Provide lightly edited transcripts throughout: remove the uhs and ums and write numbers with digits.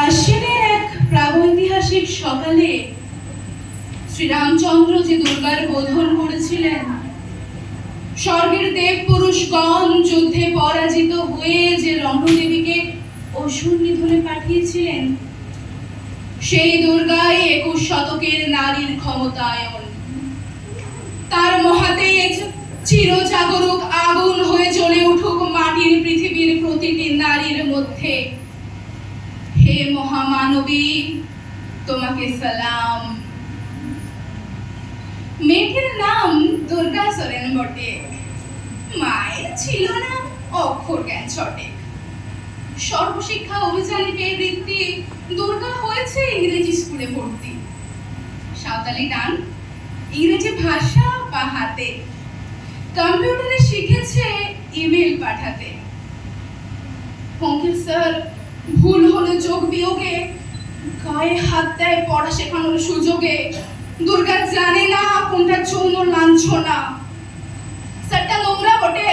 আশ্বিনের এক প্রাগৈতিহাসিক সকালে শ্রীরামচন্দ্র যে দুর্গার বোধন করেছিলেন, স্বর্গের দেব পুরুষগণ যুদ্ধে পরাজিত হয়ে যে রম্ভদেবীকে অসুর নিধনে পাঠিয়েছিলেন, সেই দুর্গাই 21 শতকের নারীর ক্ষমতায়ন। তার মহাতেজ চিরজাগরুক আগুন হয়ে জ্বলে উঠুক মাটির পৃথিবীর প্রতিটি নারীর মধ্যে। হে মহামানবী, তোমাকে সালাম। মেয়েটির নাম দুর্গা সোরেন বটে। মায়ের ছিল না অক্ষর জ্ঞান ছটে। সর্বশিক্ষা অভিযানে পেয়ে বৃত্তি, দুর্গা হয়েছে ইংরেজি স্কুলে ভর্তি। সাঁওতালি গান, ইংরেজি ভাষা বা হাতে, কম্পিউটারে শিখেছে ইমেল পাঠাতে। অঙ্কের স্যার ভুল হলে যোগ বিয়োগে গায়ে হাত দেয় পড়া শেখানোর সুযোগে। দুর্গা জানে না কোনটা যৌন লাঞ্ছনা। স্যারটা নোংরা বটে,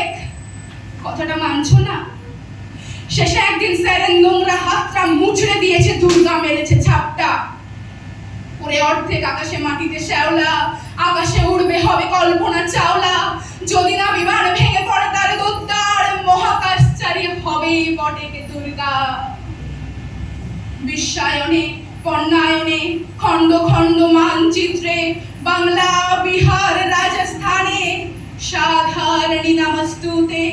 কথাটা মানছো না? শেষে একদিন স্যারের নোংরা হাতটা মুচড়ে দিয়েছে, দুর্গা মেরেছে ছাপটা। ওরে অর্ধেক আকাশে মাটিতে শ্যাওলা, আকাশে উড়বে হবে কল্পনা চাওলা। যদি না বিমান ভেঙে পড়ে তার দোদ্দার, মহাকাশচারী হবেই বটে দুর্গা। বিশ্বায়নে, পণ্যায়নে, খণ্ড খণ্ড মানচিত্রে, বাংলা, বিহার, রাজস্থানে, সাধারণী নমস্তুতে।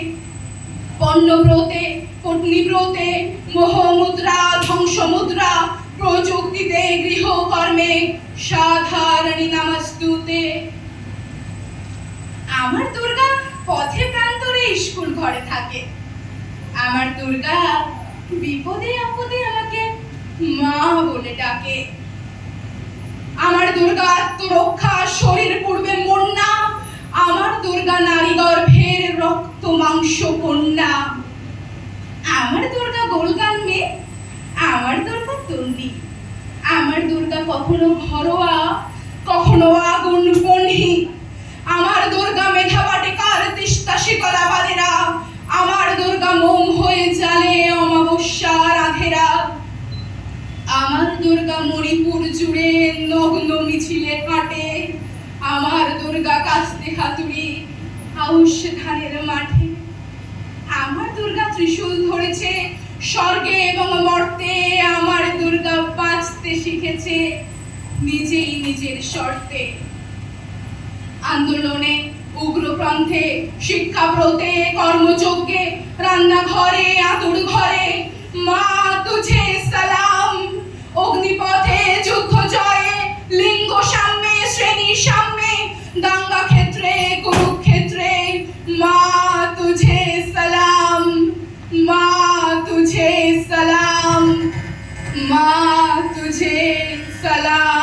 পণ্যব্রতে, পত্নীব্রতে, মোহমুদ্রা, ধ্বংসমুদ্রা, প্রযুক্তিতে, গৃহকর্মে, সাধারণী নমস্তুতে। আমার দুর্গা পথে প্রান্তরে স্কুল ঘরে থাকে। আমার দুর্গা বিপদে আপদে আমাকে মা বলে ডাকে। আমার দুর্গা আত্মরক্ষা, শরীর পূর্বে মন্না। আমার দুর্গা নারী গর্ভের রক্ত মাংস কন্যা। আমার দুর্গা গোলগান মেয়ে, আমার দুর্গা তন্ডি। আমার দুর্গা কখনো ঘরোয়া, কখনো আগুন বন্হি। আমার দুর্গা মেধা বাটিকার তিস্তা শীতলা বাদেরা। আমার দুর্গা মোম হয়ে জ্বালে অমাবস্যা রাধেরা। আমার দুর্গা মণিপুর জুড়ে নগ্ন মিছিলে হাঁটে। আমার দুর্গা কাস্তে হাতুড়ি আউশ ধানের মাঠে। আমার দুর্গা ত্রিশূল ধরেছে স্বর্গে এবং মর্তে। আমার দুর্গা বাঁচতে শিখেছে নিজেই নিজের শর্তে। আন্দোলনে, উগ্রপ্রান্তে, শিক্ষাব্রতে, কর্মযজ্ঞে, রান্নাঘরে, আতুর ঘরে, মা তুঝে সালাম। অগ্নিপথে, যুদ্ধ জয়ে, লিঙ্গ সাম্যে, শ্রেণী সাম্যে, দাঙ্গা ক্ষেত্রে, কুরুক্ষেত্রে, মা তুঝে সালাম। মা তুঝে সালাম। মা তুঝে সালাম।